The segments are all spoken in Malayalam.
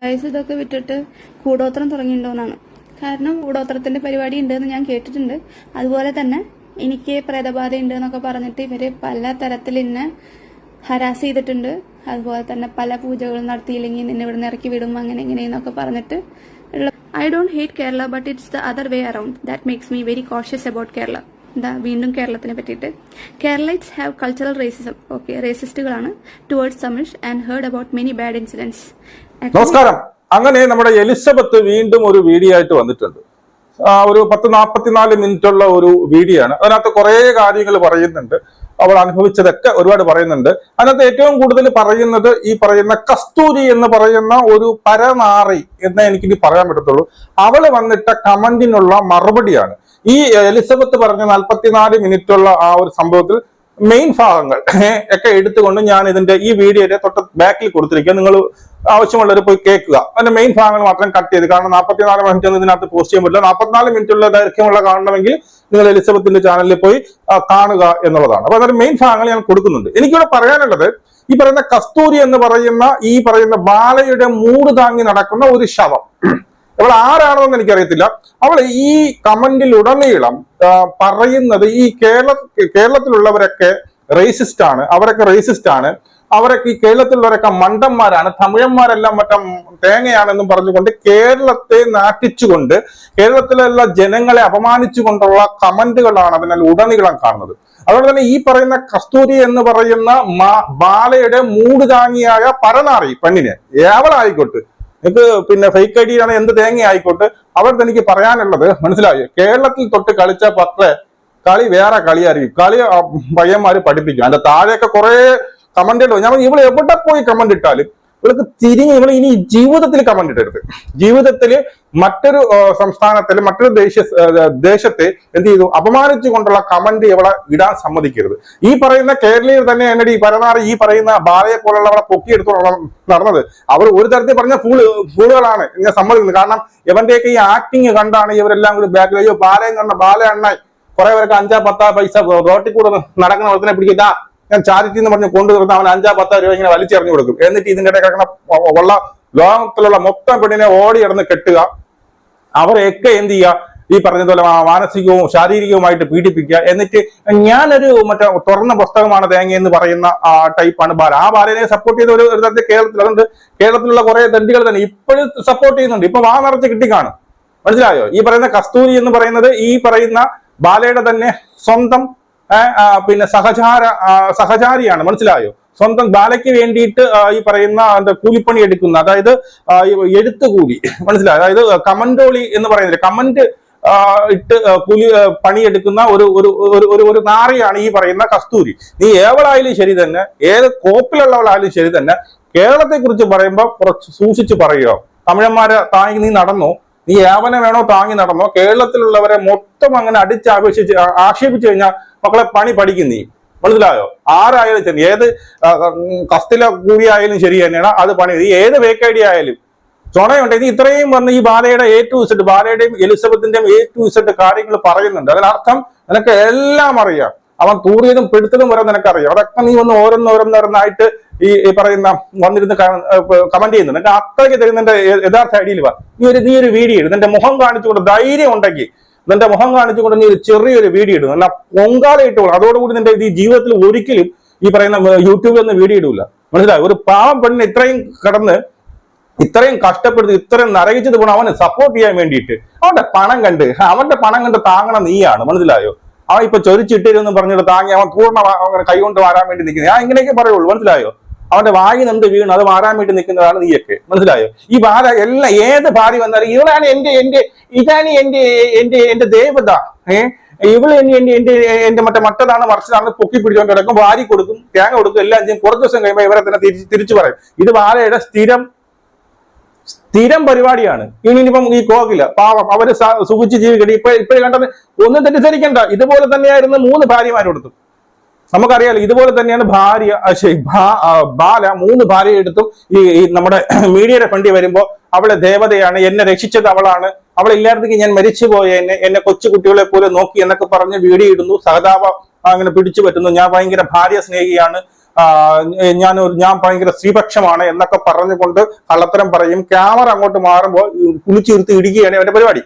ഇതൊക്കെ വിട്ടിട്ട് കൂടോത്രം തുടങ്ങിയിട്ടുണ്ടോന്നാണ്. കാരണം കൂടോത്രത്തിന്റെ പരിപാടി ഉണ്ടെന്ന് ഞാൻ കേട്ടിട്ടുണ്ട്. അതുപോലെ തന്നെ എനിക്ക് പ്രേതബാധ ഉണ്ട് എന്നൊക്കെ പറഞ്ഞിട്ട് ഇവര് പല തരത്തിൽ എന്നെ ഹരാസ് ചെയ്തിട്ടുണ്ട്. അതുപോലെ തന്നെ പല പൂജകളും നടത്തിയില്ലെങ്കിൽ നിന്നെ ഇവിടെ നിന്ന് ഇറക്കി വിടും അങ്ങനെ ഇങ്ങനെയെന്നൊക്കെ പറഞ്ഞിട്ട്. I don't hate Kerala, but it's the other way around that makes me very cautious about Kerala. വീണ്ടും കേരളത്തിനെ പറ്റിയിട്ട് Keralites have cultural racism. Okay, റേസിസ്റ്റുകളാണ് towards Tamil and heard about many bad incidents. നമസ്കാരം. അങ്ങനെ നമ്മുടെ എലിസബത്ത് വീണ്ടും ഒരു വീഡിയോ ആയിട്ട് വന്നിട്ടുണ്ട്. ഒരു 10-44 മിനിറ്റുള്ള ഒരു വീഡിയോ ആണ്. അതിനകത്ത് കുറെ കാര്യങ്ങൾ പറയുന്നുണ്ട്. അവൾ അനുഭവിച്ചതൊക്കെ ഒരുപാട് പറയുന്നുണ്ട്. അതിനകത്ത് ഏറ്റവും കൂടുതൽ പറയുന്നത് ഈ പറയുന്ന കസ്തൂരി എന്ന് പറയുന്ന ഒരു പരനാറി എന്നേ എനിക്കിനി പറയാൻ പറ്റത്തുള്ളൂ. അവള് വന്നിട്ട കമന്റിനുള്ള മറുപടിയാണ് ഈ എലിസബത്ത് പറഞ്ഞ 44 മിനിറ്റുള്ള ആ ഒരു സംഭവത്തിൽ മെയിൻ ഭാഗങ്ങൾ ഒക്കെ എടുത്തുകൊണ്ട് ഞാൻ ഇതിന്റെ ഈ വീഡിയോയുടെ തൊട്ട് ബാക്കിൽ കൊടുത്തിരിക്കുക. നിങ്ങൾ ആവശ്യമുള്ളവർ പോയി കേൾക്കുക. അതിന്റെ മെയിൻ ഭാഗങ്ങൾ മാത്രം കട്ട് ചെയ്ത്, കാരണം 44 മിനിറ്റ് ഒന്നും ഇതിനകത്ത് പോസ്റ്റ് ചെയ്യാൻ പറ്റില്ല. 44 മിനിറ്റുള്ള ദൈർഘ്യമുള്ള കാണണമെങ്കിൽ നിങ്ങൾ എലിസബത്തിന്റെ ചാനലിൽ പോയി കാണുക എന്നുള്ളതാണ്. അപ്പൊ അതിന്റെ മെയിൻ ഭാഗങ്ങൾ ഞാൻ കൊടുക്കുന്നുണ്ട്. എനിക്കിവിടെ പറയാനുള്ളത്, ഈ പറയുന്ന കസ്തൂരി എന്ന് പറയുന്ന ഈ പറയുന്ന ബാലയുടെ മൂട് താങ്ങി നടക്കുന്ന ഒരു ശവം. അവൾ ആരാണെന്ന് എനിക്കറിയത്തില്ല. അവൾ ഈ കമന്റിലുടനീളം പറയുന്നത് ഈ കേരളത്തിലുള്ളവരൊക്കെ റേസിസ്റ്റ് ആണ്, അവരൊക്കെ റേസിസ്റ്റ് ആണ്, അവരൊക്കെ ഈ കേരളത്തിലുള്ളവരൊക്കെ മണ്ടന്മാരാണ്, തമിഴന്മാരെല്ലാം മറ്റേ തേങ്ങയാണെന്നും പറഞ്ഞുകൊണ്ട് കേരളത്തെ നാട്ടിച്ചുകൊണ്ട് കേരളത്തിലുള്ള ജനങ്ങളെ അപമാനിച്ചുകൊണ്ടുള്ള കമന്റുകളാണ് അതിനാൽ ഉടനീളം കാണുന്നത്. അതുകൊണ്ട് തന്നെ ഈ പറയുന്ന കസ്തൂരി എന്ന് പറയുന്ന ബാലയുടെ മൂട് താങ്ങിയായ പരനാറി പെണ്ണിനെ ഏവളായിക്കോട്ടെ, എനിക്ക് പിന്നെ ഫേക്ക് ഐ ഡിയാണ് എന്ത് തേങ്ങ ആയിക്കോട്ടെ, അവർക്ക് എനിക്ക് പറയാനുള്ളത് മനസ്സിലായോ? കേരളത്തിൽ തൊട്ട് കളിച്ച കളി വേറെ കളിയായിരിക്കും. കളി പയ്യന്മാര് പഠിപ്പിക്കും. അതിന്റെ താഴെയൊക്കെ കുറെ കമന്റ് ഇടും. ഞാൻ ഇവള് എവിടെ പോയി കമന്റ് ഇട്ടാലും ഇവൾക്ക് തിരിഞ്ഞ് ഇവള് ഇനി ജീവിതത്തിൽ കമന്റ് ഇടരുത്. ജീവിതത്തിൽ മറ്റൊരു സംസ്ഥാനത്തിൽ മറ്റൊരു ദേശത്തെ എന്ത് ചെയ്തു അപമാനിച്ചുകൊണ്ടുള്ള കമന്റ് ഇവളെ ഇടാൻ സമ്മതിക്കരുത്. ഈ പറയുന്ന കേരളീയർ തന്നെ എന്നടി ഈ പരനാറി ഈ പറയുന്ന ബാലയെ പോലുള്ളവളെ പൊക്കിയെടുത്തു നടന്നത്. അവർ ഒരു തരത്തിൽ പറഞ്ഞ ഫൂളുകളാണ് ഞാൻ സമ്മതിക്കുന്നത്. കാരണം ഇവന്റെയൊക്കെ ഈ ആക്ടിങ് കണ്ടാണ് ഇവരെല്ലാം കൂടി ബാക്കിൽ അയ്യോ ബാലയും കണ്ട ബാല എണ്ണായി കുറെ പേർക്ക് 5-10 പൈസ റോട്ടിൽ കൂടെ നടക്കുന്ന വളത്തിനെ പിടിക്കുക, ഞാൻ ചാരിറ്റി എന്ന് പറഞ്ഞ് കൊണ്ടുവരുന്ന അവൻ 5-10 രൂപ ഇങ്ങനെ വലിച്ചെറിഞ്ഞു കൊടുക്കും. എന്നിട്ട് ഇതിന്റെ ഇടയിൽ കിടക്കുന്ന ഉള്ള ലോകത്തിലുള്ള മൊത്തം പെണ്ണിനെ ഓടി ഇടന്ന് കെട്ടുക, അവരെയൊക്കെ എന്ത് ചെയ്യുക, ഈ പറഞ്ഞതുപോലെ മാനസികവും ശാരീരികവുമായിട്ട് പീഡിപ്പിക്കുക. എന്നിട്ട് ഞാനൊരു മറ്റേ തുറന്ന പുസ്തകമാണ് തേങ്ങ എന്ന് പറയുന്ന ടൈപ്പാണ് ബാല. ആ ബാലനെ സപ്പോർട്ട് ചെയ്ത ഒരു തരത്തിൽ കേരളത്തിൽ, അതുകൊണ്ട് കേരളത്തിലുള്ള കുറെ ദണ്ഡികൾ തന്നെ ഇപ്പോഴും സപ്പോർട്ട് ചെയ്യുന്നുണ്ട്. ഇപ്പൊ നിറച്ച് കിട്ടിക്കാണും. മനസ്സിലായോ? ഈ പറയുന്ന കസ്തൂരി എന്ന് പറയുന്നത് ഈ പറയുന്ന ബാലയുടെ തന്നെ സ്വന്തം പിന്നെ സഹചാരിയാണ്. മനസ്സിലായോ? സ്വന്തം ബാലയ്ക്ക് വേണ്ടിയിട്ട് ഈ പറയുന്ന കൂലിപ്പണി എടുക്കുന്ന, അതായത് എഴുത്തുകൂലി, മനസ്സിലായോ? അതായത് കമന്റോളി എന്ന് പറയുന്നത് കമന്റ് ഇട്ട് കൂലി പണിയെടുക്കുന്ന ഒരു നാറിയാണ് ഈ പറയുന്ന കസ്തൂരി. നീ ഏവളായാലും ശരി തന്നെ, ഏത് കോപ്പിലുള്ളവളായാലും ശരി തന്നെ, കേരളത്തെ കുറിച്ച് പറയുമ്പോൾ കുറച്ച് സൂക്ഷിച്ച് പറയുക. തമിഴന്മാരെ താങ്ങി നീ നടന്നോ, നീ ഏവനെ വേണോ താങ്ങി നടന്നോ, കേരളത്തിലുള്ളവരെ മൊത്തം അങ്ങനെ ആക്ഷേപിച്ചു കഴിഞ്ഞാൽ മക്കളെ പണി പഠിക്കും നീ. മനസ്സിലായോ? ആരായാലും ശരി, ഏത് കസ്തില കൂടിയായാലും ശരി തന്നെയാണ് അത് പണി. ഏത് ഫേക്ക് ഐ ഡി ആയാലും ചുണയുണ്ട്. ഇത് ഇത്രയും വന്ന് ഈ ബാലയുടെ A to Z, ബാലയുടെയും എലിസബത്തിന്റെയും A to Z കാര്യങ്ങൾ പറയുന്നുണ്ട്. അതിനർത്ഥം നിനക്ക് എല്ലാം അറിയാം. അവൻ തൂറിയതും പിടുത്തതും വരെ നിനക്കറിയാം. അതൊക്കെ നീ വന്ന് ഓരോന്നോരോന്നായിട്ട് ഈ പറയുന്ന വന്നിരുന്ന് കമന്റ് ചെയ്യുന്നുണ്ട്. എന്റെ അത്രയ്ക്ക് തരുന്നതിന്റെ യഥാർത്ഥ ഐഡിയയിൽ വാ. നീ ഒരു വീഡിയോ ഇടും, നിന്റെ മുഖം കാണിച്ചുകൊണ്ട് ധൈര്യം ഉണ്ടെങ്കിൽ നിന്റെ മുഖം കാണിച്ചുകൊണ്ട് നീ ഒരു ചെറിയൊരു വീഡിയോ ഇടും, നല്ല പൊങ്കാല ഇട്ടുകൊള്ളു. അതോടുകൂടി നിന്റെ ഈ ജീവിതത്തിൽ ഒരിക്കലും ഈ പറയുന്ന യൂട്യൂബിൽ നിന്ന് വീഡിയോ ഇടൂല. മനസ്സിലായി? ഒരു പാവം പെണ്ണിന് ഇത്രയും കടന്ന് ഇത്രയും കഷ്ടപ്പെടുത്തി ഇത്രയും നരകിച്ചത് പോകണം അവനെ സപ്പോർട്ട് ചെയ്യാൻ വേണ്ടിയിട്ട്. അവന്റെ പണം കണ്ട് താങ്ങണം നീയാണ്. മനസ്സിലായോ? അവൻ ഇപ്പൊ ചൊരിച്ചിട്ടിരുന്ന് പറഞ്ഞിട്ട് താങ്ങി അവൻ പൂർണ്ണ കൈകൊണ്ട് മാറാൻ വേണ്ടി നിൽക്കുന്നത്. ഞാൻ ഇങ്ങനെയൊക്കെ പറയുള്ളൂ. മനസ്സിലായോ? അവന്റെ വായി നിന്ന് വീണ് അത് മാറാൻ വേണ്ടി നിൽക്കുന്നതാണ് നീയൊക്കെ. മനസ്സിലായോ? ഈ ഭാര്യ എല്ലാം ഏത് ഭാര്യ വന്നാലും ഇവളാണ് ഇതാണ് എന്റെ ദേവത, ഇവള് എന്റെ മറ്റതാണ് മറിച്ചതാണ് പൊക്കി പിടിച്ചോണ്ട് കിടക്കും, വാരി കൊടുക്കും, തേങ്ങ കൊടുക്കും, എല്ലാം ചെയ്യും. കുറച്ച് ദിവസം കഴിയുമ്പോൾ ഇവരെ തന്നെ തിരിച്ചു പറയും. ഇത് ഭാര്യയുടെ സ്ഥിരം പരിപാടിയാണ്. ഇനിയിപ്പം ഈ കോകില്ല പാവം അവര് സുഖിച്ച് ജീവിക്കട്ടെ. ഇപ്പോഴും കണ്ടത് ഒന്നും തെറ്റിദ്ധരിക്കണ്ട. ഇതുപോലെ തന്നെയായിരുന്നു 3 ഭാര്യമാരെടുത്തു. നമുക്കറിയാലോ, ഇതുപോലെ തന്നെയാണ് ബാല 3 ഭാര്യയെ എടുത്തും ഈ നമ്മുടെ മീഡിയയുടെ ഫണ്ടി വരുമ്പോ അവളെ ദേവതയാണ്, എന്നെ രക്ഷിച്ചത് അവളാണ്, അവളില്ലായിരുന്നെങ്കിൽ ഞാൻ മരിച്ചുപോയ, എന്നെ കൊച്ചുകുട്ടികളെ പോലെ നോക്കി എന്നൊക്കെ പറഞ്ഞ് വീഡിയോ ഇടുന്നു, സഹതാപം അങ്ങനെ പിടിച്ചു പറ്റുന്നു, ഞാൻ ഭയങ്കര ഭാര്യ സ്നേഹിയാണ്, ഞാൻ ഭയങ്കര സ്ത്രീപക്ഷമാണ് എന്നൊക്കെ പറഞ്ഞുകൊണ്ട് കള്ളത്തരം പറയും. ക്യാമറ അങ്ങോട്ട് മാറുമ്പോൾ കുളിച്ചിരുത്തി ഇടുകയാണ് അവന്റെ പരിപാടി.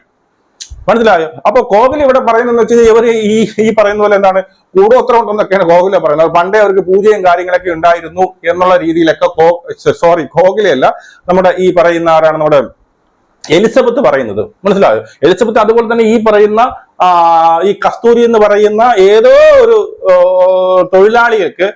മനസ്സിലായോ? അപ്പൊ കോഹ്ലി ഇവിടെ പറയുന്നതെന്ന് വെച്ച് കഴിഞ്ഞാൽ ഇവര് ഈ പറയുന്ന പോലെ എന്താണ് കൂടോത്രം ഉണ്ടെന്നൊക്കെയാണ് കോഹ്ലി പറയുന്നത്. പണ്ടേ അവർക്ക് പൂജയും കാര്യങ്ങളൊക്കെ ഉണ്ടായിരുന്നു എന്നുള്ള രീതിയിലൊക്കെ കോഹ്ലി അല്ല, നമ്മുടെ ഈ പറയുന്ന ആരാണ്, നമ്മുടെ എലിസബത്ത് പറയുന്നത്. മനസ്സിലായോ? എലിസബത്ത് അതുപോലെ തന്നെ ഈ പറയുന്ന ഈ കസ്തൂരി എന്ന് പറയുന്ന ഏതോ ഒരു തൊഴിലാളികൾക്ക്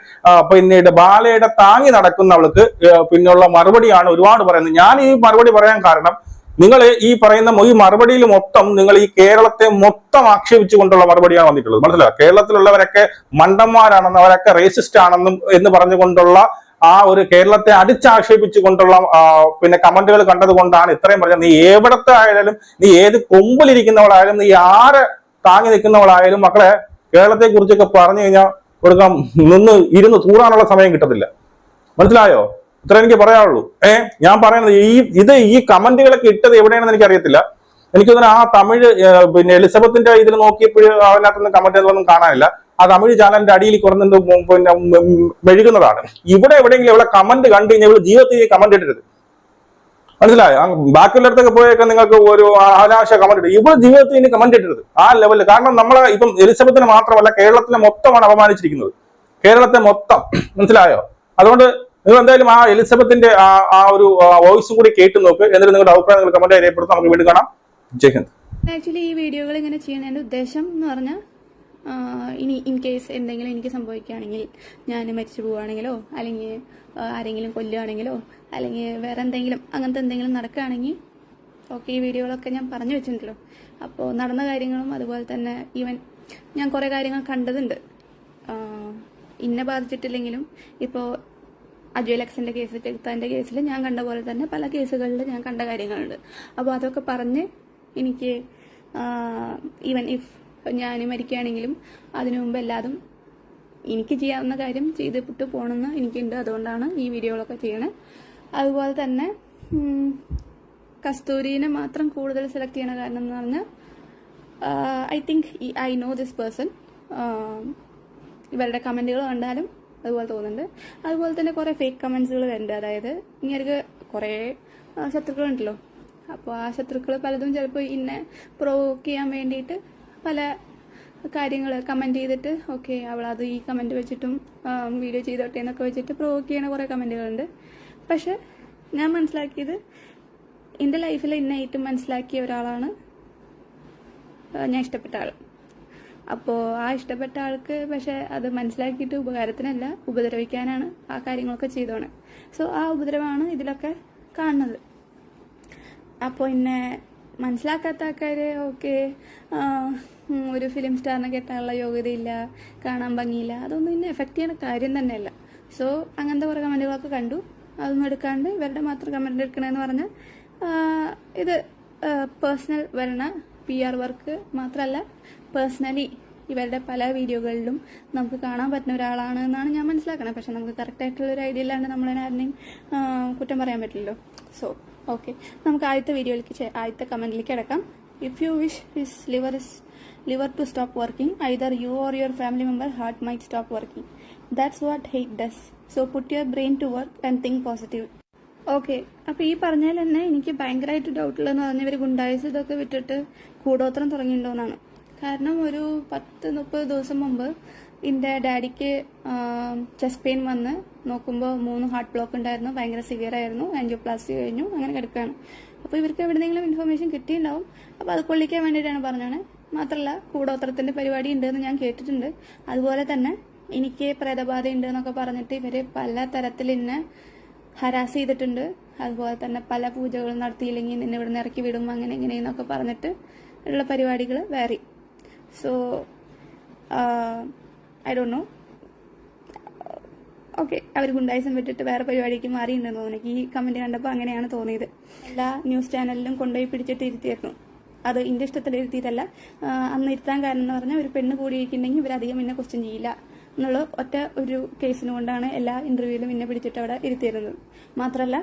പിന്നീട് ബാലയുടെ താങ്ങി നടക്കുന്നവൾക്ക് പിന്നെയുള്ള മറുപടിയാണ് ഒരുപാട് പറയുന്നത്. ഞാൻ ഈ മറുപടി പറയാൻ കാരണം, നിങ്ങൾ ഈ പറയുന്ന ഈ മറുപടിയിൽ മൊത്തം നിങ്ങൾ ഈ കേരളത്തെ മൊത്തം ആക്ഷേപിച്ചുകൊണ്ടുള്ള മറുപടിയാണ് വന്നിട്ടുള്ളത്. മനസ്സിലായോ? കേരളത്തിലുള്ളവരൊക്കെ മണ്ടന്മാരാണെന്നും അവരൊക്കെ റേസിസ്റ്റ് ആണെന്നും എന്ന് പറഞ്ഞുകൊണ്ടുള്ള ആ ഒരു കേരളത്തെ അടിച്ചാക്ഷേപിച്ചുകൊണ്ടുള്ള പിന്നെ കമന്റുകൾ കണ്ടത് കൊണ്ടാണ് ഇത്രയും പറഞ്ഞത്. നീ എവിടത്തെ ആയാലും, നീ ഏത് കൊമ്പിലിരിക്കുന്നവളായാലും, നീ ആരെ താങ്ങി നിൽക്കുന്നവളായാലും, മക്കളെ കേരളത്തെ കുറിച്ചൊക്കെ പറഞ്ഞു കഴിഞ്ഞാൽ കൊടുക്കാൻ ഇരുന്ന് തൂറാനുള്ള സമയം കിട്ടത്തില്ല. മനസ്സിലായോ? ഇത്ര എനിക്ക് പറയാനുള്ളൂ. ഞാൻ പറയുന്നത് ഈ കമന്റുകളൊക്കെ ഇട്ടത് എവിടെയാണെന്ന് എനിക്കറിയത്തില്ല. എനിക്ക് തോന്നുന്നു ആ തമിഴ് പിന്നെ എലിസബത്തിന്റെ ഇതിൽ നോക്കിയപ്പോഴും അതിനകത്തൊന്നും കമന്റുകളൊന്നും കാണാനില്ല. ആ തമിഴ് ചാനലിന്റെ അടിയിൽ കുറഞ്ഞിട്ട് പിന്നെ മെഴുകുന്നതാണ്. ഇവിടെ എവിടെയെങ്കിലും ഇവിടെ കമന്റ് കണ്ടു കഴിഞ്ഞാൽ ഇവിടെ ജീവിതത്തിൽ കമന്റ് ഇട്ടരുത്. മനസ്സിലായോ? ബാക്കിയുള്ളിടത്തൊക്കെ പോയൊക്കെ നിങ്ങൾക്ക് ഒരു അനാവശ്യ കമന്റ് ഇടും. ഇവിടെ ജീവിതത്തിൽ ഇനി കമന്റ് ഇട്ടരുത് ആ ലെവലിൽ. കാരണം നമ്മളെ ഇപ്പം എലിസബത്തിന് മാത്രമല്ല കേരളത്തിലെ മൊത്തമാണ് അപമാനിച്ചിരിക്കുന്നത്, കേരളത്തെ മൊത്തം. മനസ്സിലായോ? അതുകൊണ്ട് നിങ്ങൾ എന്തായാലും ആ എലിസബത്തിന്റെ ആ ഒരു വോയിസ് കൂടി കേട്ട് നോക്ക്. എന്നിട്ട് നിങ്ങളുടെ അഭിപ്രായം നിങ്ങൾ കമന്റ് രേഖപ്പെടുത്താം. നമുക്ക് വീണ്ടും കാണാം. ജയ് ഹിന്ദ്. ആക്ച്വലി ഈ വീഡിയോകൾ ഇങ്ങനെ ചെയ്യുന്നതിന്റെ ഉദ്ദേശം എന്ന് പറഞ്ഞാൽ, ഇനി ഇൻ കേസ് എന്തെങ്കിലും എനിക്ക് സംഭവിക്കുകയാണെങ്കിൽ, ഞാൻ മരിച്ചു പോവുകയാണെങ്കിലോ, അല്ലെങ്കിൽ ആരെങ്കിലും കൊല്ലുകയാണെങ്കിലോ, അല്ലെങ്കിൽ വേറെ എന്തെങ്കിലും അങ്ങനത്തെ എന്തെങ്കിലും നടക്കുകയാണെങ്കിൽ ഓക്കെ, ഈ വീഡിയോകളൊക്കെ ഞാൻ പറഞ്ഞു വെച്ചിട്ടുണ്ടല്ലോ. അപ്പോൾ നടന്ന കാര്യങ്ങളും അതുപോലെ തന്നെ ഈവൻ ഞാൻ കുറേ കാര്യങ്ങൾ കണ്ടതുണ്ട്. ഇന്നെ ബാധിച്ചിട്ടില്ലെങ്കിലും ഇപ്പോൾ അജയ് ലക്സിന്റെ കേസ്, ചെകുത്താന്റെ കേസിൽ ഞാൻ കണ്ട പോലെ തന്നെ പല കേസുകളിൽ ഞാൻ കണ്ട കാര്യങ്ങളുണ്ട്. അപ്പോൾ അതൊക്കെ പറഞ്ഞ് എനിക്ക് ഈവൻ ഇഫ് ഞാൻ മരിക്കുകയാണെങ്കിലും അതിനു മുമ്പ് എല്ലാതും എനിക്ക് ചെയ്യാവുന്ന കാര്യം ചെയ്തിട്ട് പോകണമെന്ന് എനിക്കുണ്ട്. അതുകൊണ്ടാണ് ഈ വീഡിയോകളൊക്കെ ചെയ്യണത്. അതുപോലെ തന്നെ കസ്തൂരിനെ മാത്രം കൂടുതൽ സെലക്ട് ചെയ്യണ കാരണം എന്ന് പറഞ്ഞാൽ, I think I know this person. ഇവരുടെ കമന്റുകൾ കണ്ടാലും അതുപോലെ തോന്നുന്നുണ്ട്. അതുപോലെ തന്നെ കുറേ ഫേക്ക് കമന്റ്സുകൾ വരുന്നുണ്ട്. അതായത് ഇങ്ങനെ കുറേ ശത്രുക്കളുണ്ടല്ലോ. അപ്പോൾ ആ ശത്രുക്കൾ പലതും ചിലപ്പോൾ ഇന്നെ പ്രൊവോക്ക് ചെയ്യാൻ വേണ്ടിയിട്ട് പല കാര്യങ്ങൾ കമന്റ് ചെയ്തിട്ട് ഓക്കെ അവളത് ഈ കമന്റ് വെച്ചിട്ടും വീഡിയോ ചെയ്തോട്ടെ എന്നൊക്കെ വെച്ചിട്ട് പ്രൊവോക്ക് ചെയ്യണ കുറേ കമന്റുകളുണ്ട്. പക്ഷെ ഞാൻ മനസ്സിലാക്കിയത്, എൻ്റെ ലൈഫിൽ എന്നെ ഏറ്റവും മനസ്സിലാക്കിയ ഒരാളാണ് ഞാൻ ഇഷ്ടപ്പെട്ട ആൾ. അപ്പോൾ ആ ഇഷ്ടപ്പെട്ട ആൾക്ക് പക്ഷെ അത് മനസ്സിലാക്കിയിട്ട് ഉപകാരത്തിനല്ല, ഉപദ്രവിക്കാനാണ് ആ കാര്യങ്ങളൊക്കെ ചെയ്തോണേ. സോ ആ ഉപദ്രവമാണ് ഇതിലൊക്കെ കാണുന്നത്. അപ്പോൾ എന്നെ മനസ്സിലാക്കാത്ത ആൾക്കാർ ഓക്കെ ഒരു ഫിലിം സ്റ്റാറിനെ കെട്ടാനുള്ള യോഗ്യതയില്ല, കാണാൻ ഭംഗിയില്ല, അതൊന്നും എന്നെ എഫക്റ്റ് ചെയ്യുന്ന കാര്യം തന്നെയല്ല. സോ അങ്ങനത്തെ കുറേ കമന്റുകളൊക്കെ കണ്ടു. അതൊന്നും എടുക്കാണ്ട് ഇവരുടെ മാത്രം കമന്റ് എടുക്കണമെന്ന് പറഞ്ഞാൽ ഇത് പേഴ്സണൽ വരണ PR വർക്ക് മാത്രമല്ല, പേഴ്സണലി ഇവരുടെ പല വീഡിയോകളിലും നമുക്ക് കാണാൻ പറ്റുന്ന ഒരാളാണ് എന്നാണ് ഞാൻ മനസ്സിലാക്കണത്. പക്ഷെ നമുക്ക് കറക്റ്റായിട്ടുള്ളൊരു ഐഡിയ ഇല്ലാണ്ട് നമ്മളതിനാരുടെയും കുറ്റം പറയാൻ പറ്റില്ലല്ലോ. സോ ഓക്കെ, നമുക്ക് ആദ്യത്തെ കമന്റിലേക്ക് കിടക്കാം. If you wish his liver to stop working, either you or your family member heart might stop working. That's what hate does. So put your brain to work and think positive. Okay, അപ്പോൾ ഈ പറഞ്ഞാൽ തന്നെ എനിക്ക് ഭയങ്കരമായിട്ട് ഡൗട്ടുള്ളതെന്ന് പറഞ്ഞാൽ ഇവർ ഗുണ്ടായിസ് ഇതൊക്കെ വിട്ടിട്ട് കൂടോത്രം തുടങ്ങിയിട്ടുണ്ടോയെന്നാണ്. കാരണം ഒരു 10-30 ദിവസം മുമ്പ് എൻ്റെ ഡാഡിക്ക് ചെസ്റ്റ് പെയിൻ വന്ന് നോക്കുമ്പോൾ 3 ഹാർട്ട് ബ്ലോക്ക് ഉണ്ടായിരുന്നു, ഭയങ്കര സിവിയർ ആയിരുന്നു, ആൻജിയോപ്ലാസ്റ്റി കഴിഞ്ഞു, അങ്ങനെ കിടക്കുകയാണ്. അപ്പോൾ ഇവർക്ക് എവിടെയെങ്കിലും ഇൻഫർമേഷൻ കിട്ടിയിട്ടുണ്ടാവും. അപ്പോൾ അത് കൊള്ളിക്കാൻ വേണ്ടിയിട്ടാണ് പറഞ്ഞത്. മാത്രമല്ല കൂടോത്രത്തിൻ്റെ പരിപാടി ഉണ്ടെന്ന് ഞാൻ കേട്ടിട്ടുണ്ട്. അതുപോലെ തന്നെ എനിക്ക് പ്രേതബാധ ഉണ്ട് എന്നൊക്കെ പറഞ്ഞിട്ട് ഇവർ പല തരത്തിൽ എന്നെ ഹരാസ് ചെയ്തിട്ടുണ്ട്. അതുപോലെ തന്നെ പല പൂജകളും നടത്തിയില്ലെങ്കിൽ നിന്നെ ഇവിടെ നിന്ന് ഇറക്കി വിടും, അങ്ങനെ ഇങ്ങനെയെന്നൊക്കെ പറഞ്ഞിട്ട് ഉള്ള പരിപാടികൾ വേറെ. So I don't know. Okay, അവർ ഗുണ്ടായിസം വിട്ടിട്ട് വേറെ പരിപാടിക്ക് മാറിയിട്ടുണ്ടെന്ന് തോന്നി. എനിക്ക് ഈ കമന്റ് കണ്ടപ്പോൾ അങ്ങനെയാണ് തോന്നിയത്. എല്ലാ ന്യൂസ് ചാനലിലും കൊണ്ടുപോയി പിടിച്ചിട്ട് ഇരുത്തിയായിരുന്നു. അത് എൻ്റെ ഇഷ്ടത്തിൽ ഇരുത്തിയിട്ടല്ല. അന്ന് ഇരുത്താൻ കാരണം എന്ന് പറഞ്ഞാൽ ഒരു പെണ്ണ് കൂടിയിരിക്കുന്നുണ്ടെങ്കിൽ ഇവരധികം എന്നെ ക്വസ്റ്റ്യൻ ചെയ്യില്ല, എന്നുള്ള ഒറ്റ ഒരു കേസിന് കൊണ്ടാണ് എല്ലാ ഇന്റർവ്യൂവിലും എന്നെ പിടിച്ചിട്ട് അവിടെ ഇരുത്തിയിരുന്നത്. മാത്രമല്ല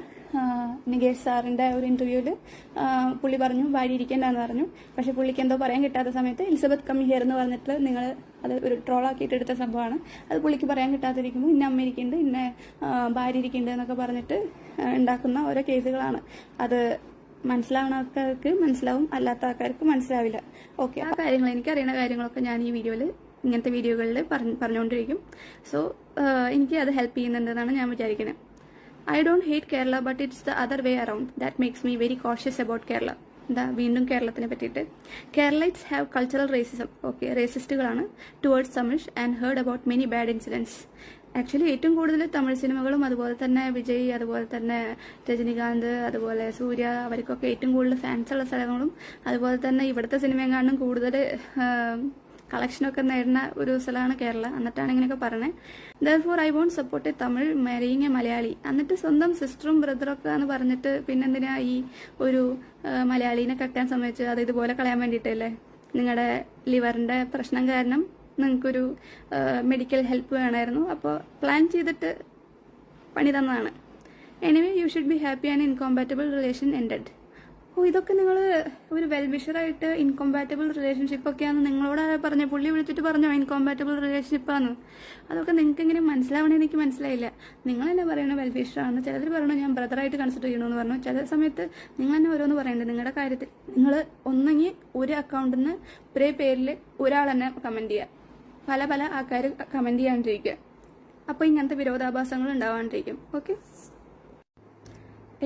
നികേഷ് സാറിന്റെ ഒരു ഇന്റർവ്യൂവിൽ പുള്ളി പറഞ്ഞു വാരി ഇരിക്കേണ്ടെന്ന് പറഞ്ഞു. പക്ഷെ പുള്ളിക്ക് എന്തോ പറയാൻ കിട്ടാത്ത സമയത്ത് എലിസബത്ത് കം ഹിയർ എന്ന് പറഞ്ഞിട്ട് നിങ്ങൾ അത് ഒരു ട്രോളാക്കിയിട്ട് എടുത്ത സംഭവമാണ്. അത് പുള്ളിക്ക് പറയാൻ കിട്ടാതിരിക്കുമ്പോൾ ഇന്ന അമ്മ ഇരിക്കുന്നുണ്ട്, ഇന്ന ഭാര്യ ഇരിക്കുന്നുണ്ട് എന്നൊക്കെ പറഞ്ഞിട്ട് ഉണ്ടാക്കുന്ന ഓരോ കേസുകളാണ്. അത് മനസ്സിലാവുന്ന ആൾക്കാർക്ക് മനസ്സിലാവും, അല്ലാത്ത ആൾക്കാർക്ക് മനസ്സിലാവില്ല. ഓക്കെ, ആ കാര്യങ്ങൾ എനിക്കറിയുന്ന കാര്യങ്ങളൊക്കെ ഞാൻ ഈ വീഡിയോയിൽ ഇങ്ങനത്തെ വീഡിയോകളിൽ പറഞ്ഞുകൊണ്ടിരിക്കും. സോ എനിക്ക് അത് ഹെൽപ്പ് ചെയ്യുന്നുണ്ടെന്നാണ് ഞാൻ വിചാരിക്കുന്നത്. I don't hate Kerala, but it's the other way around that makes me very cautious about Kerala. വീണ്ടും കേരളത്തിനെ പറ്റിയിട്ട് Keralites have cultural racism. Okay, റേസിസ്റ്റുകളാണ് towards Tamil and heard about many bad incidents. Actually ഏറ്റവും കൂടുതൽ തമിഴ് സിനിമകളും അതുപോലെ തന്നെ വിജയ്, അതുപോലെ തന്നെ രജനികാന്ത്, അതുപോലെ സൂര്യ, അവർക്കൊക്കെ ഏറ്റവും കൂടുതൽ ഫാൻസ് ഉള്ള സ്ഥലങ്ങളും അതുപോലെ തന്നെ ഇവിടുത്തെ സിനിമയെക്കാളും കൂടുതൽ കളക്ഷനൊക്കെ നേടുന്ന ഒരു സ്ഥലമാണ് കേരള. എന്നിട്ടാണ് ഇങ്ങനെയൊക്കെ പറഞ്ഞത്. Therefore I won't support a Tamil marrying a Malayali. എന്നിട്ട് സ്വന്തം സിസ്റ്ററും ബ്രദറൊക്കെ എന്ന് പറഞ്ഞിട്ട് പിന്നെന്തിനാ ഈ ഒരു മലയാളീനെ കെട്ടാൻ സമയത്ത് അത് ഇതുപോലെ കളയാൻ വേണ്ടിയിട്ടല്ലേ? നിങ്ങളുടെ ലിവറിന്റെ പ്രശ്നം കാരണം നിങ്ങൾക്കൊരു മെഡിക്കൽ ഹെൽപ്പ് വേണമായിരുന്നു, അപ്പോൾ പ്ലാൻ ചെയ്തിട്ട് പണി തന്നതാണ്. Anyway you should be happy and incompatible relation ended. ഇതൊക്കെ നിങ്ങൾ ഒരു വെൽവിഷറായിട്ട് ഇൻകോമ്പാറ്റബിൾ റിലേഷൻഷിപ്പ് ഒക്കെയാണ് നിങ്ങളോട് പറഞ്ഞ പുള്ളി വിളിച്ചിട്ട് പറഞ്ഞോ ഇൻകോമ്പാറ്റബിൾ റിലേഷൻഷിപ്പാണ്. അതൊക്കെ നിങ്ങൾക്ക് എങ്ങനെ മനസ്സിലാവണേ എനിക്ക് മനസ്സിലായില്ല. നിങ്ങൾ തന്നെ പറയണ വെൽവിഷറാണ്, ചിലർ പറയണോ ഞാൻ ബ്രദറായിട്ട് കൺസിഡർ ചെയ്യണമെന്ന് പറഞ്ഞു. ചില സമയത്ത് നിങ്ങൾ തന്നെ ഓരോന്ന് പറയണ്ടേ നിങ്ങളുടെ കാര്യത്തിൽ. നിങ്ങൾ ഒന്നെങ്കിൽ ഒരു അക്കൗണ്ടിൽ നിന്ന് ഒരേ പേരിൽ ഒരാൾ തന്നെ കമന്റ് ചെയ്യുക, പല പല ആൾക്കാർ കമന്റ് ചെയ്യാണ്ടിരിക്കുക. അപ്പോൾ ഇങ്ങനത്തെ വിരോധാഭാസങ്ങൾ ഉണ്ടാവാണ്ടിരിക്കും. Okay,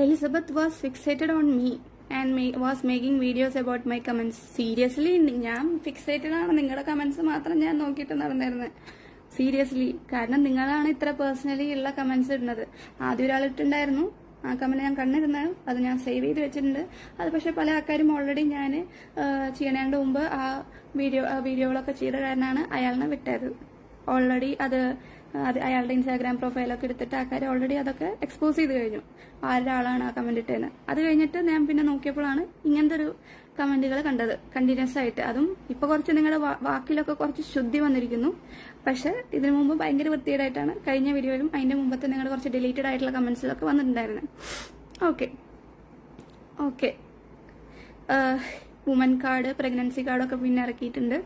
Elizabeth was fixated on me and was making videos about my comments. Seriously ഞാൻ ഫിക്സേറ്റഡ് ആണ്, നിങ്ങളുടെ കമന്റ്സ് മാത്രം ഞാൻ നോക്കിയിട്ട് നടന്നിരുന്നത്. സീരിയസ്ലി, കാരണം നിങ്ങളാണ് ഇത്ര പേഴ്സണലി ഉള്ള കമന്റ്സ് ഇടുന്നത്. ആദ്യം ഒരാൾ ഇട്ടുണ്ടായിരുന്നു, ആ കമന്റ് ഞാൻ കണ്ടിരുന്നത്, അത് ഞാൻ സേവ് ചെയ്ത് വെച്ചിട്ടുണ്ട്. അത് പക്ഷെ പല ആൾക്കാരും ഓൾറെഡി ഞാൻ ചെയ്യണേണ്ട മുമ്പ് ആ വീഡിയോകളൊക്കെ ചെയ്ത കാരണമാണ് അയാളിനെ വിട്ടത്. ഓൾറെഡി അത് അയാളുടെ ഇൻസ്റ്റാഗ്രാം പ്രൊഫൈലൊക്കെ എടുത്തിട്ട് ആൾക്കാർ ഓൾറെഡി അതൊക്കെ എക്സ്പോസ് ചെയ്ത് കഴിഞ്ഞു ആരുടെ ആളാണ് ആ കമന്റ് ഇട്ടതെന്ന്. അത് കഴിഞ്ഞിട്ട് ഞാൻ പിന്നെ നോക്കിയപ്പോഴാണ് ഇങ്ങനത്തെ ഒരു കമന്റുകൾ കണ്ടത് കണ്ടിന്യൂസ് ആയിട്ട്. അതും ഇപ്പൊ കുറച്ച് നിങ്ങളുടെ വാക്കിലൊക്കെ കുറച്ച് ശുദ്ധി വന്നിരിക്കുന്നു. പക്ഷെ ഇതിനു മുമ്പ് ഭയങ്കര വൃത്തികേടായിട്ടാണ് കഴിഞ്ഞ വീഡിയോയിലും അതിന്റെ മുമ്പത്തെ നിങ്ങളുടെ കുറച്ച് ഡിലീറ്റഡ് ആയിട്ടുള്ള കമന്റ്സിലൊക്കെ വന്നിട്ടുണ്ടായിരുന്നത്. ഓക്കെ വുമൻ കാർഡ്, പ്രഗ്നൻസി കാർഡൊക്കെ പിന്നെ ഇറക്കിയിട്ടുണ്ട്.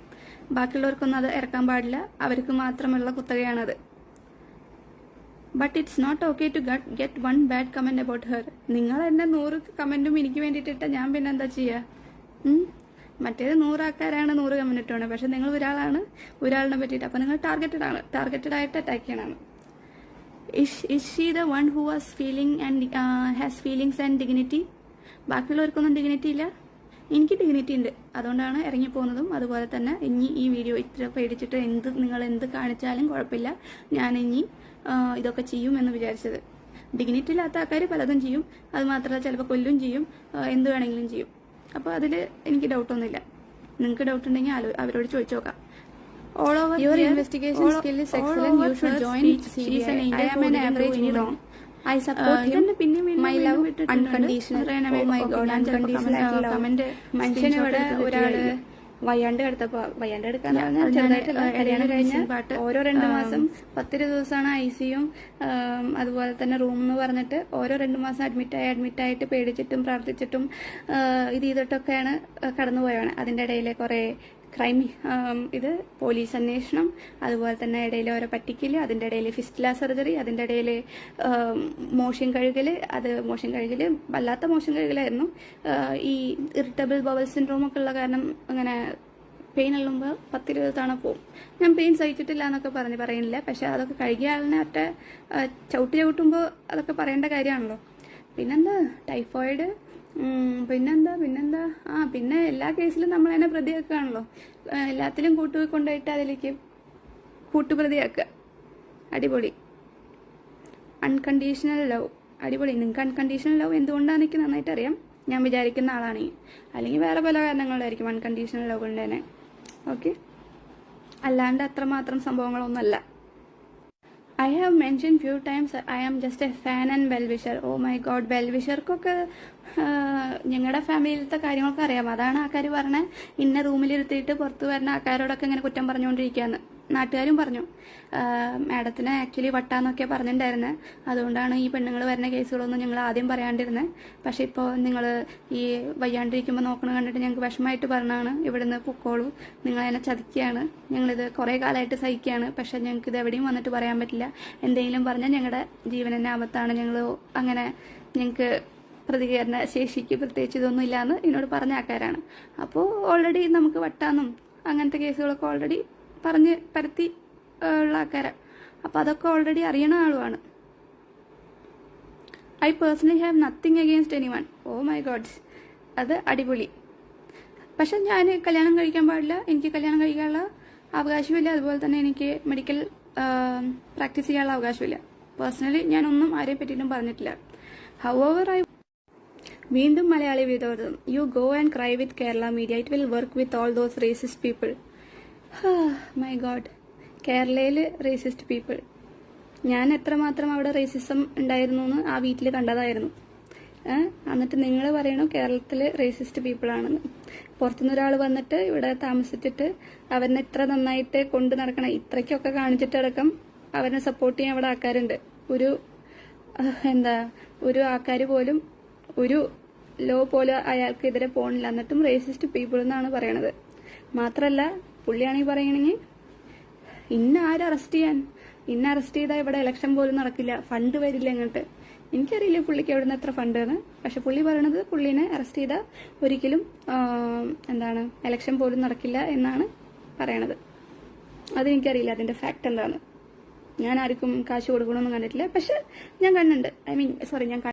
ബാക്കിയുള്ളവർക്കൊന്നും അത് ഇറക്കാൻ പാടില്ല, അവർക്ക് മാത്രമുള്ള കുത്തകയാണത്. But it's not okay to get one bad comment about her. നിങ്ങൾ എന്നെ 100 കമന്റും എനിക്ക് വേണ്ടിയിട്ടിട്ട ഞാൻ പിന്നെ എന്താ ചെയ്യുക? മറ്റേത് 100 ആൾക്കാരാണ് 100 കമന്റ് ഇട്ടോണേ. പക്ഷെ നിങ്ങൾ ഒരാളാണ്, ഒരാളിനെ പറ്റിയിട്ട്. അപ്പൊ നിങ്ങൾ ടാർഗറ്റഡ് ആയിട്ട് അറ്റാക്ക് ചെയ്യണം. Is she the one who was feeling and has feelings and dignity? ബാക്കിയുള്ളവർക്കൊന്നും ഡിഗ്നിറ്റി ഇല്ല, എനിക്ക് ഡിഗ്നിറ്റി ഉണ്ട്. അതുകൊണ്ടാണ് ഇറങ്ങിപ്പോകുന്നതും. അതുപോലെ തന്നെ ഇനി ഈ വീഡിയോ ഇത്ര പേടിച്ചിട്ട് നിങ്ങൾ എന്ത് കാണിച്ചാലും കുഴപ്പമില്ല, ഞാൻ ഇനി ഇതൊക്കെ ചെയ്യും എന്ന് വിചാരിച്ചത്. ഡിഗ്നിറ്റി ഇല്ലാത്ത ആൾക്കാർ പലതും ചെയ്യും, അത് മാത്രമല്ല ചിലപ്പോൾ കൊല്ലും ചെയ്യും, എന്ത് വേണമെങ്കിലും ചെയ്യും. അപ്പോൾ അതിൽ എനിക്ക് ഡൗട്ടൊന്നുമില്ല. നിങ്ങൾക്ക് ഡൗട്ട് ഉണ്ടെങ്കിൽ അവരോട് ചോദിച്ചു നോക്കാം. All over your investigation skill is excellent. You should join CBI. I am an average wrong. I support him. My love unconditional. Oh my God, unconditional comment. മനുഷ്യന് ഇവിടെ ഒരാള് വയ്യാണ്ട് എടുക്കാൻ കല്യാണം കഴിഞ്ഞ ഓരോ 2 മാസം 10 ദിവസമാണ് ICU അതുപോലെ തന്നെ റൂം എന്ന് പറഞ്ഞിട്ട് ഓരോ 2 മാസം അഡ്മിറ്റായിട്ട് പേടിച്ചിട്ടും പ്രാർത്ഥിച്ചിട്ടും ഇത് ചെയ്തിട്ടൊക്കെയാണ് കടന്നുപോയാണ്. അതിന്റെ ഇടയിലെ കുറെ ക്രൈം, ഇത് പോലീസ് അന്വേഷണം, അതുപോലെ തന്നെ ഇടയിൽ ഓരോ പറ്റിക്കല്, അതിന്റെ ഇടയിൽ ഫിസ്റ്റുല സർജറി, അതിന്റെ ഇടയിൽ മോഷൻ കഴുകല്. വല്ലാത്ത മോഷൻ കഴുകലായിരുന്നു. ഈ ഇറിറ്റബിൾ ബവൽ സിൻഡ്രോം ഒക്കെ ഉള്ള കാരണം അങ്ങനെ പെയിൻ ഉള്ളുമ്പോൾ 10-20 തവണ പോവും. ഞാൻ പെയിൻ സഹിച്ചിട്ടില്ല എന്നൊക്കെ പറയുന്നില്ല, പക്ഷെ അതൊക്കെ കഴുകിയ ആളിനെ ഒറ്റ ചവിട്ടുമ്പോൾ അതൊക്കെ പറയേണ്ട കാര്യമാണല്ലോ. പിന്നെന്താ ടൈഫോയിഡ്, പിന്നെന്താ പിന്നെ എല്ലാ കേസിലും നമ്മൾ തന്നെ പ്രതിയാക്കുകയാണല്ലോ. എല്ലാത്തിലും കൊണ്ടുപോയിട്ട് അതിലേക്ക് കൂട്ടുപ്രതിയാക്കുക. അടിപൊളി. അൺകണ്ടീഷണൽ ലവ്, അടിപൊളി. നിങ്ങൾക്ക് അൺകണ്ടീഷണൽ ലവ് എന്തുകൊണ്ടാണെന്ന് എനിക്ക് നന്നായിട്ട് അറിയാം, ഞാൻ വിചാരിക്കുന്ന ആളാണെങ്കിൽ. അല്ലെങ്കിൽ വേറെ പല കാരണങ്ങളായിരിക്കും അൺകണ്ടീഷണൽ ലവ് കൊണ്ട് തന്നെ. ഓക്കെ, അല്ലാണ്ട് അത്രമാത്രം സംഭവങ്ങളൊന്നുമല്ല. I have mentioned few times I am just a fan and well-wisher. Oh my God, well-wisherക്കൊക്കെ ഞങ്ങളുടെ ഫാമിലിയിലത്തെ കാര്യങ്ങളൊക്കെ അറിയാം. അതാണ് ആൾക്കാർ പറഞ്ഞത് ഇന്ന റൂമിലിരുത്തിയിട്ട് പുറത്ത് വരുന്ന ആൾക്കാരോടൊക്കെ ഇങ്ങനെ കുറ്റം പറഞ്ഞുകൊണ്ടിരിക്കുകയെന്ന്. നാട്ടുകാരും പറഞ്ഞു മാഡത്തിന് ആക്ച്വലി വട്ടാന്നൊക്കെ പറഞ്ഞിട്ടുണ്ടായിരുന്നത്, അതുകൊണ്ടാണ് ഈ പെണ്ണുങ്ങൾ വരുന്ന കേസുകളൊന്നും ഞങ്ങൾ ആദ്യം പറയാണ്ടിരുന്നത്. പക്ഷെ ഇപ്പോൾ നിങ്ങൾ ഈ വയ്യാണ്ടിരിക്കുമ്പോൾ നോക്കണം കണ്ടിട്ട് ഞങ്ങൾക്ക് വിഷമമായിട്ട് പറഞ്ഞാണ് ഇവിടുന്ന് പൊക്കോളൂ, നിങ്ങളതിനെ ചതിക്കുകയാണ്, ഞങ്ങളിത് കുറേ കാലമായിട്ട് സഹിക്കുകയാണ്, പക്ഷെ ഞങ്ങൾക്ക് ഇത് എവിടെയും വന്നിട്ട് പറയാൻ പറ്റില്ല, എന്തെങ്കിലും പറഞ്ഞാൽ ഞങ്ങളുടെ ജീവനെന്നെ ആപത്താണ്, ഞങ്ങൾ അങ്ങനെ ഞങ്ങൾക്ക് പ്രതികരണ ശേഷിക്ക് പ്രത്യേകിച്ച് ഇതൊന്നും ഇല്ലയെന്ന് എന്നോട് പറഞ്ഞ ആൾക്കാരാണ്. അപ്പോൾ ഓൾറെഡി നമുക്ക് വട്ടാന്നും അങ്ങനത്തെ കേസുകളൊക്കെ ഓൾറെഡി പറഞ്ഞ് പരത്തി ഉള്ള ആൾക്കാരാണ്. അപ്പോൾ അതൊക്കെ ഓൾറെഡി അറിയണ ആളുമാണ്. I personally have nothing against anyone. Oh my gods, അത് അടിപൊളി. പക്ഷെ ഞാൻ കല്യാണം കഴിക്കാൻ പാടില്ല, എനിക്ക് കല്യാണം കഴിക്കാനുള്ള അവകാശമില്ല, അതുപോലെ തന്നെ എനിക്ക് മെഡിക്കൽ പ്രാക്ടീസ് ചെയ്യാനുള്ള അവകാശമില്ല. പേഴ്സണലി ഞാനൊന്നും ആരെയും പറ്റിയിട്ടും പറഞ്ഞിട്ടില്ല. ഹൗവർ വീണ്ടും മലയാളി വിരോധം. You go and cry with Kerala media, it will work with all those racist people. My God, കേരളയിൽ റേസിസ്റ്റ് പീപ്പിൾ. ഞാൻ എത്രമാത്രം അവിടെ റേസിസം ഉണ്ടായിരുന്നു എന്ന് ആ വീട്ടിൽ കണ്ടതായിരുന്നു. എന്നിട്ട് നിങ്ങൾ പറയണു കേരളത്തിൽ റേസിസ്റ്റ് പീപ്പിളാണെന്ന്. പുറത്തുനിന്ന് ഒരാൾ വന്നിട്ട് ഇവിടെ താമസിച്ചിട്ട് അവരെ ഇത്ര നന്നായിട്ട് കൊണ്ടു നടക്കണം, ഇത്രയ്ക്കൊക്കെ കാണിച്ചിട്ടടക്കം അവരെ സപ്പോർട്ട് ചെയ്യാൻ അവിടെ ആൾക്കാരുണ്ട്. ഒരു ആൾക്കാർ പോലും ഒരു ലോ പോലും അയാൾക്കെതിരെ പോണില്ല, എന്നിട്ടും റേസിസ്റ്റ് പീപ്പിൾ എന്നാണ് പറയണത്. മാത്രമല്ല പുള്ളിയാണെങ്കിൽ പറയണെങ്കിൽ ഇന്ന അറസ്റ്റ് ചെയ്താൽ ഇവിടെ ഇലക്ഷൻ പോലും നടക്കില്ല, ഫണ്ട് വരില്ല ഇങ്ങോട്ട്. എനിക്കറിയില്ല പുള്ളിക്ക് എവിടെ നിന്ന് എത്ര ഫണ്ട് എന്ന്. പക്ഷെ പുള്ളി പറയണത് പുള്ളിനെ അറസ്റ്റ് ചെയ്താൽ ഒരിക്കലും ഇലക്ഷൻ പോലും നടക്കില്ല എന്നാണ് പറയണത്. അതെനിക്കറിയില്ല അതിന്റെ ഫാക്ട് എന്താണ്. ഞാൻ ആർക്കും കാശ് കൊടുക്കണമെന്നും കണ്ടിട്ടില്ല, പക്ഷെ ഞാൻ കണ്ടുണ്ട്. ഞാൻ